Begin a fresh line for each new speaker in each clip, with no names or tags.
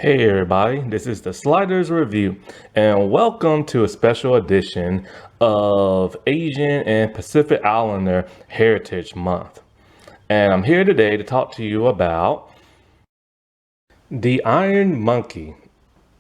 Hey everybody, this is the Sliders Review, and welcome to a special edition of Asian and Pacific Islander Heritage Month. And I'm here today to talk to you about The Iron Monkey.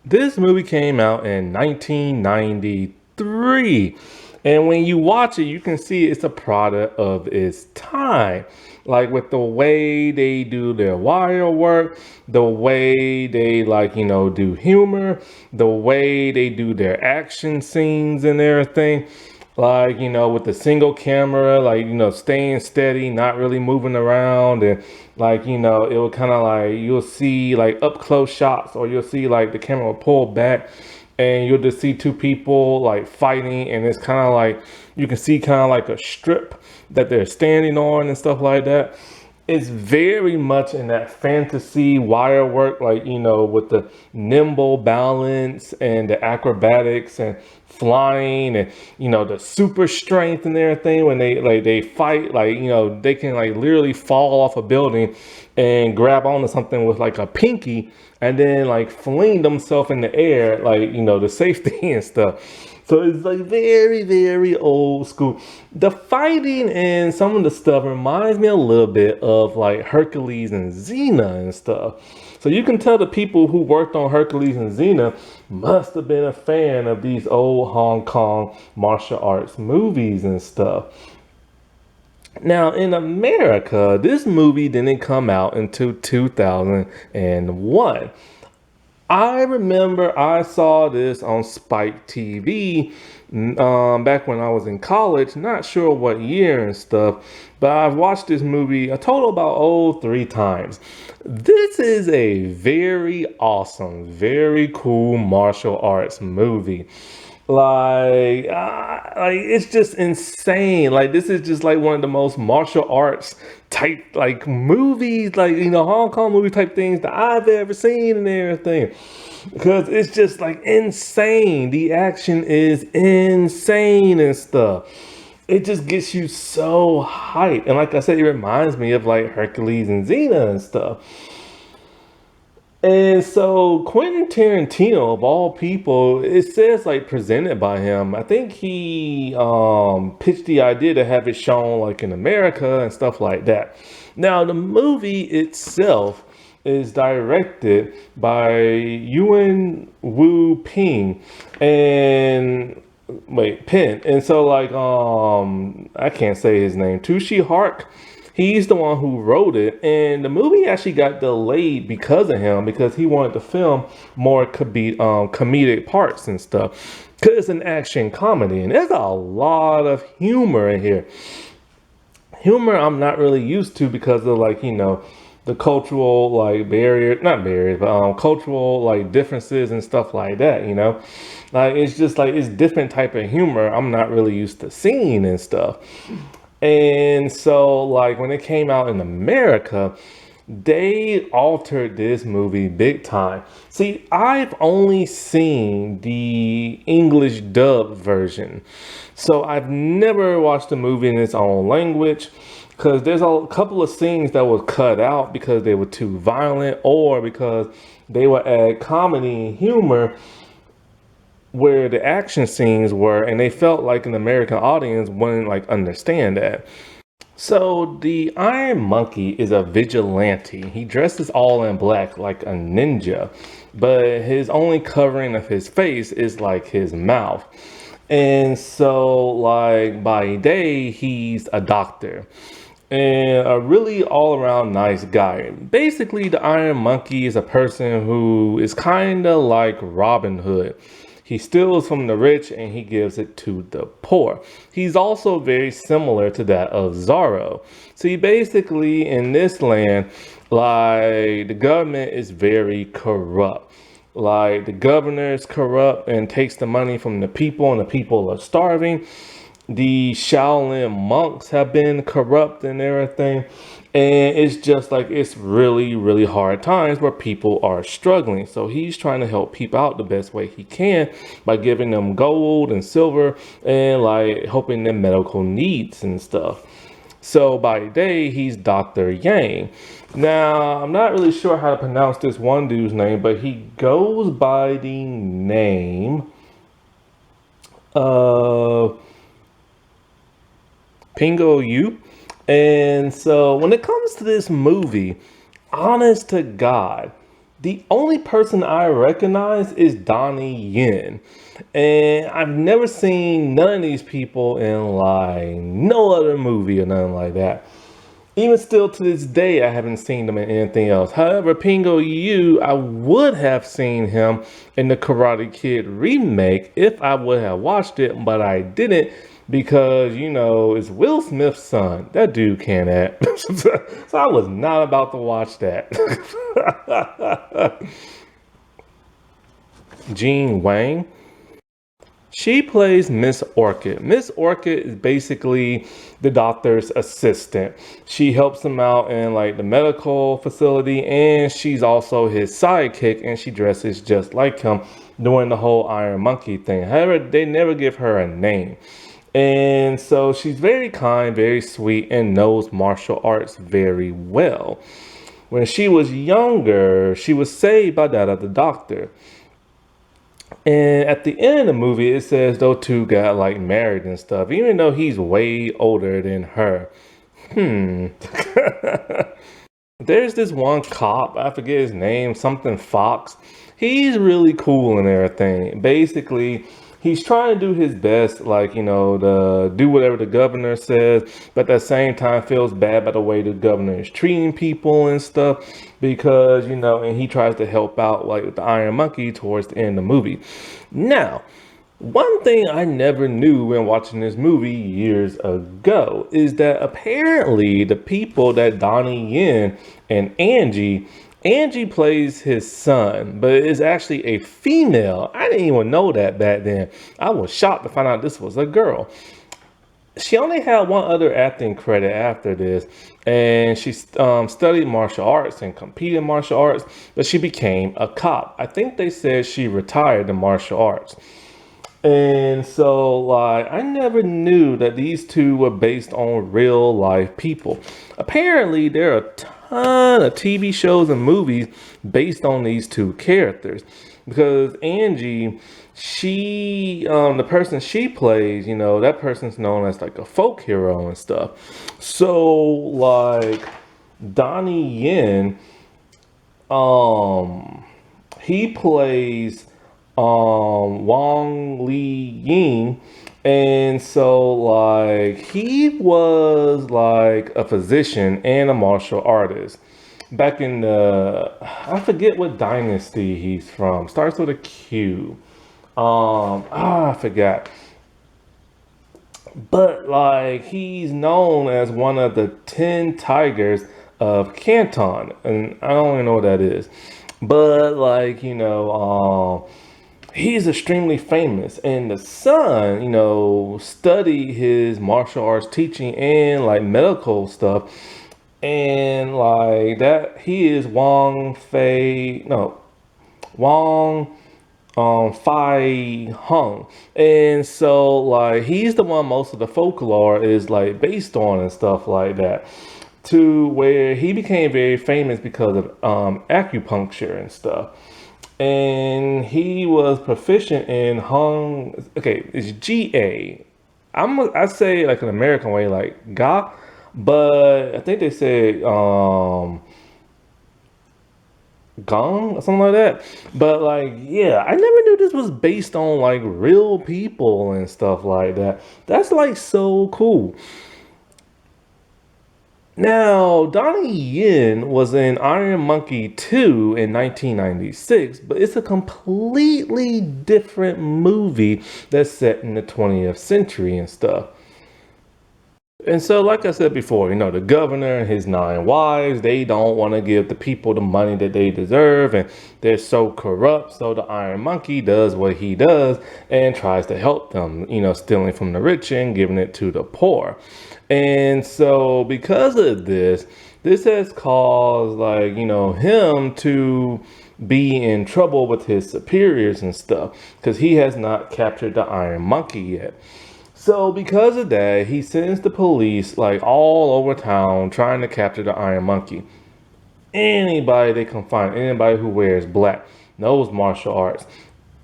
This movie came out in 1993. And when you watch it, you can see it's a product of its time. Like with the way they do their wire work, the way they do humor, the way they do their action scenes and everything. With the single camera, staying steady, not really moving around. And it will kind of you'll see like up close shots, or you'll see like the camera will pull back and you'll just see two people like fighting, and it's kind of like you can see kind of like a strip that they're standing on and stuff like that. It's very much in that fantasy wire work, with the nimble balance and the acrobatics and flying and the super strength and everything. When they fight, they can literally fall off a building and grab onto something with like a pinky and then fling themselves in the air, the safety and stuff. So it's very, very old school. The fighting and some of the stuff reminds me a little bit of Hercules and Xena and stuff. So you can tell the people who worked on Hercules and Xena must have been a fan of these old Hong Kong martial arts movies and stuff. Now in America, this movie didn't come out until 2001. I remember I saw this on Spike TV back when I was in college, not sure what year and stuff, but I've watched this movie a total about 3 times. This is a very awesome, very cool martial arts movie. It's just insane. This is just one of the most martial arts type movies, Hong Kong movie type things that I've ever seen and everything, because it's just insane. The action is insane and stuff. It just gets you so hyped, and like I said, it reminds me of Hercules and Xena and stuff. And so Quentin Tarantino, of all people, it says presented by him. I think he pitched the idea to have it shown in America and stuff like that. Now the movie itself is directed by Yuen Wu Ping and Penn. And so I can't say his name. Tushi Hark. He's the one who wrote it, and the movie actually got delayed because of him, because he wanted to film more comedic parts and stuff, because it's an action comedy, and there's a lot of humor in here. Humor I'm not really used to because of the cultural not barriers, but cultural differences and stuff like that. It's just it's different type of humor I'm not really used to seeing and stuff. And so when it came out in America, they altered this movie big time. See, I've only seen the English dub version, so I've never watched the movie in its own language, because there's a couple of scenes that were cut out because they were too violent, or because they would add comedy and humor where the action scenes were, and they felt like an American audience wouldn't understand that. So the Iron Monkey is a vigilante. He dresses all in black like a ninja, but his only covering of his face is his mouth. And so by day he's a doctor and a really all-around nice guy. Basically, the Iron Monkey is a person who is kind of like Robin Hood. He steals from the rich and he gives it to the poor. He's also very similar to that of Zorro. See, basically in this land, the government is very corrupt. The governor is corrupt and takes the money from the people, and the people are starving. The Shaolin monks have been corrupt and everything. And it's just it's really, really hard times where people are struggling. So he's trying to help people out the best way he can by giving them gold and silver and helping them medical needs and stuff. So by day, he's Dr. Yang. Now, I'm not really sure how to pronounce this one dude's name, but he goes by the name of Pingo Yu. And so when it comes to this movie, honest to God, the only person I recognize is Donnie Yen. And I've never seen none of these people in like no other movie or nothing like that. Even still to this day, I haven't seen them in anything else. However, Pingo Yu, I would have seen him in the Karate Kid remake if I would have watched it, but I didn't because, you know, it's Will Smith's son. That dude can't act. So I was not about to watch that. Jean Wang. She plays Miss Orchid. Miss Orchid is basically the doctor's assistant. She helps him out in like the medical facility, and she's also his sidekick, and she dresses just like him doing the whole Iron Monkey thing. However, they never give her a name. And so she's very kind, very sweet, and knows martial arts very well. When she was younger, she was saved by that of the doctor. And at the end of the movie, it says those two got like married and stuff, even though he's way older than her. There's this one cop, I forget his name, something Fox. He's really cool and everything. Basically, he's trying to do his best, like, you know, to do whatever the governor says, but at the same time feels bad by the way the governor is treating people and stuff because, you know, and he tries to help out like with the Iron Monkey towards the end of the movie. Now, one thing I never knew when watching this movie years ago is that apparently the people that Donnie Yen and Angie plays his son, but it's actually a female. I didn't even know that back then. I was shocked to find out this was a girl. She only had one other acting credit after this, and she studied martial arts and competed in martial arts, but she became a cop. I think they said she retired in martial arts. And so, like, I never knew that these two were based on real life people. Apparently, there are a ton of TV shows and movies based on these two characters. Because Angie, the person she plays, you know, that person's known as like a folk hero and stuff. So, like, Donnie Yen, he plays Wang Li Ying, and so like he was like a physician and a martial artist back in the, I forget what dynasty he's from, starts with a Q. I forgot, but like he's known as one of the 10 tigers of Canton, and I don't even know what that is, but like, you know, he's extremely famous, and the son, you know, studied his martial arts teaching and like medical stuff, and like that he is Wang Fei-hung, and so like he's the one most of the folklore is like based on and stuff like that. To where he became very famous because of acupuncture and stuff. And he was proficient in Hung. Okay, it's GA. I say like an American way, like Ga, but I think they say Gong or something like that. But like, yeah, I never knew this was based on like real people and stuff like that. That's like so cool. Now, Donnie Yen was in Iron Monkey 2 in 1996, but it's a completely different movie that's set in the 20th century and stuff. And so, like I said before, you know, the governor and his 9 wives, they don't want to give the people the money that they deserve, and they're so corrupt. So the Iron Monkey does what he does and tries to help them, you know, stealing from the rich and giving it to the poor. And so because of this has caused, like, you know, him to be in trouble with his superiors and stuff because he has not captured the Iron Monkey yet. So because of that, he sends the police like all over town trying to capture the Iron Monkey. Anybody they can find, anybody who wears black, knows martial arts,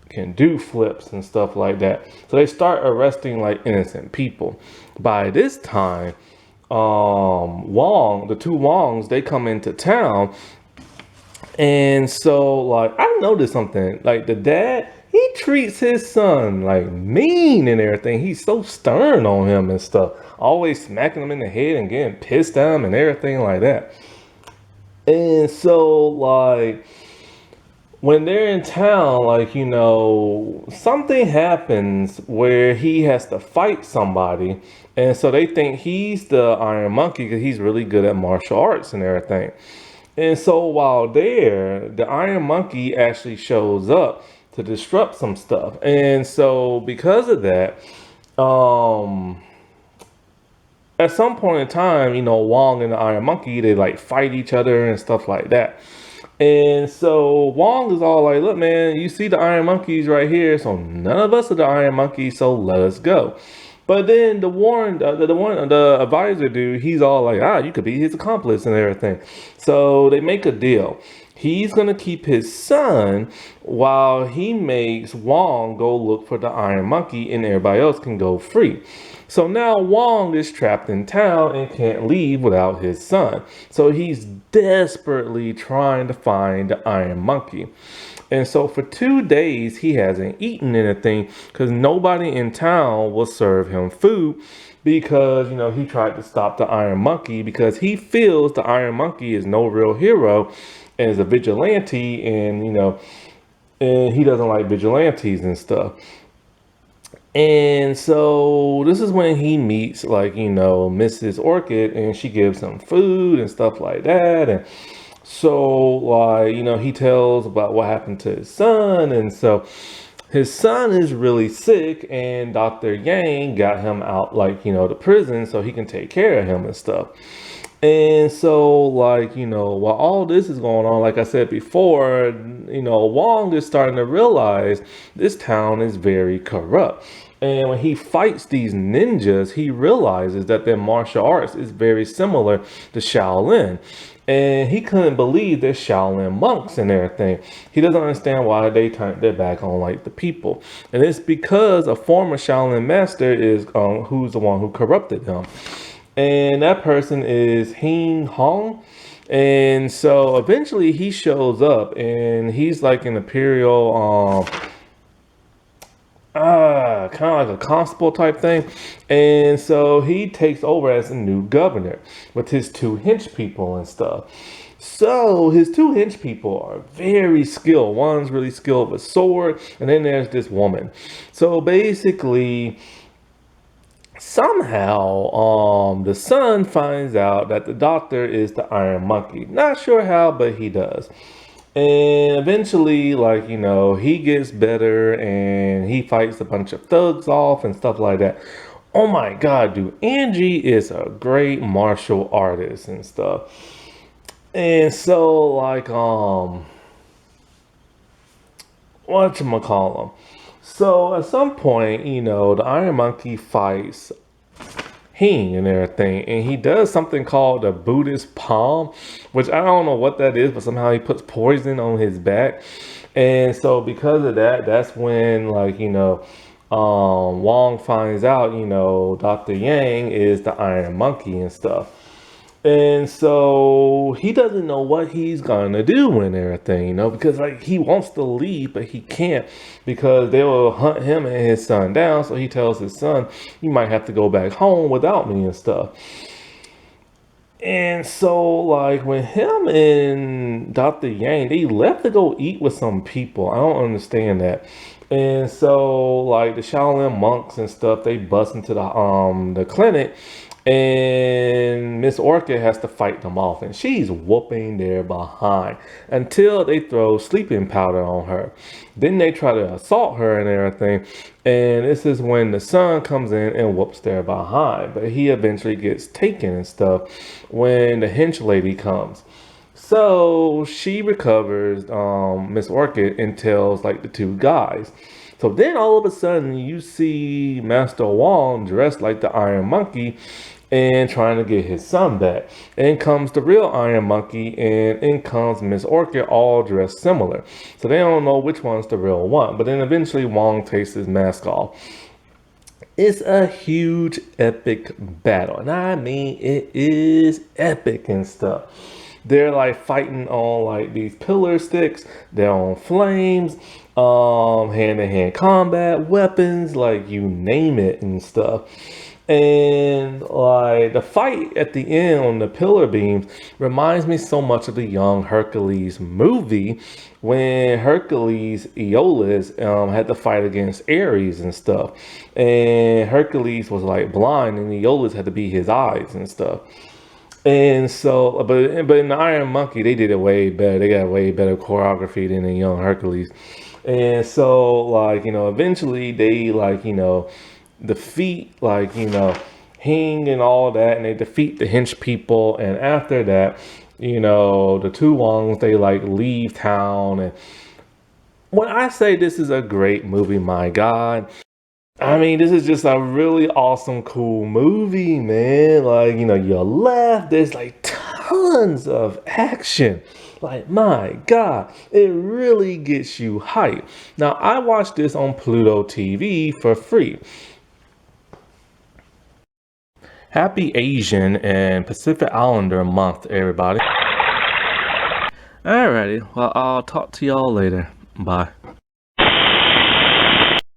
can do flips and stuff like that. So they start arresting like innocent people. By this time, the two Wongs, they come into town, and so like I noticed something. Like the dad, he treats his son like mean and everything. He's so stern on him and stuff. Always smacking him in the head and getting pissed at him and everything like that. And so like when they're in town, like, something happens where he has to fight somebody. And so they think he's the Iron Monkey because he's really good at martial arts and everything. And so while there, the Iron Monkey actually shows up to disrupt some stuff. And so because of that, at some point in time, Wong and the Iron Monkey, they like fight each other and stuff like that. And so Wong is all like, look, man, you see the Iron Monkeys right here. So none of us are the Iron Monkeys. So let us go. But then the advisor dude, he's all like, you could be his accomplice and everything. So they make a deal. He's going to keep his son while he makes Wong go look for the Iron Monkey and everybody else can go free. So now Wong is trapped in town and can't leave without his son. So he's desperately trying to find the Iron Monkey. And so for 2 days, he hasn't eaten anything because nobody in town will serve him food because, he tried to stop the Iron Monkey because he feels the Iron Monkey is no real hero and is a vigilante and, and he doesn't like vigilantes and stuff. And so this is when he meets like, Mrs. Orchid and she gives him food and stuff like that. And so like, he tells about what happened to his son. And so his son is really sick and Dr. Yang got him out like, to prison so he can take care of him and stuff. And so, like, while all this is going on, like I said before, Wong is starting to realize this town is very corrupt. And when he fights these ninjas, he realizes that their martial arts is very similar to Shaolin. And he couldn't believe they're Shaolin monks and everything. He doesn't understand why they turned their back on like the people. And it's because a former Shaolin master is who's the one who corrupted him. And that person is Fei-hung. And so eventually he shows up and he's like an imperial, kind of like a constable type thing. And so he takes over as a new governor with his 2 hench people and stuff. So his 2 hench people are very skilled. One's really skilled with sword. And then there's this woman. So basically, somehow, the son finds out that the doctor is the Iron Monkey. Not sure how, but he does. And eventually, like, he gets better and he fights a bunch of thugs off and stuff like that. Oh my God, dude. Angie is a great martial artist and stuff. And so, like, whatchamacallem. So at some point, the Iron Monkey fights Hing and everything, and he does something called the Buddhist palm, which I don't know what that is, but somehow he puts poison on his back. And so because of that, that's when like, Wong finds out, Dr. Yang is the Iron Monkey and stuff. And so he doesn't know what he's gonna do and everything, because like he wants to leave, but he can't because they will hunt him and his son down. So he tells his son, you might have to go back home without me and stuff. And so like when him and Dr. Yang, they left to go eat with some people. I don't understand that. And so like the Shaolin monks and stuff, they bust into the clinic. And Miss Orchid has to fight them off, and she's whooping their behind until they throw sleeping powder on her. Then they try to assault her and everything, and this is when the son comes in and whoops their behind. But he eventually gets taken and stuff when the hench lady comes. So she recovers Miss Orchid and tells like the 2 guys. So then all of a sudden you see Master Wong dressed like the Iron Monkey and trying to get his son back. In comes the real Iron Monkey, and in comes Miss Orchid, all dressed similar. So they don't know which one's the real one. But then eventually Wong takes his mask off. It's a huge epic battle, and I mean it is epic and stuff. They're like fighting on like these pillar sticks, they're on flames, hand-to-hand combat, weapons, like you name it and stuff. And like the fight at the end on the pillar beams reminds me so much of the Young Hercules movie when Hercules Aeolus had to fight against Ares and stuff. And Hercules was like blind and Aeolus had to be his eyes and stuff. And so, but in the Iron Monkey, they did it way better. They got way better choreography than the Young Hercules. And so, like, eventually they, like, defeat, like, Hing and all that, and they defeat the hench people. And after that, the two Wongs, they, like, leave town. And when I say this is a great movie, my God, I mean, this is just a really awesome, cool movie, man. Like, you laugh. There's like tons of action. Like, my God, it really gets you hyped. Now, I watched this on Pluto TV for free. Happy Asian and Pacific Islander month, everybody. Alrighty, well, I'll talk to y'all later. Bye.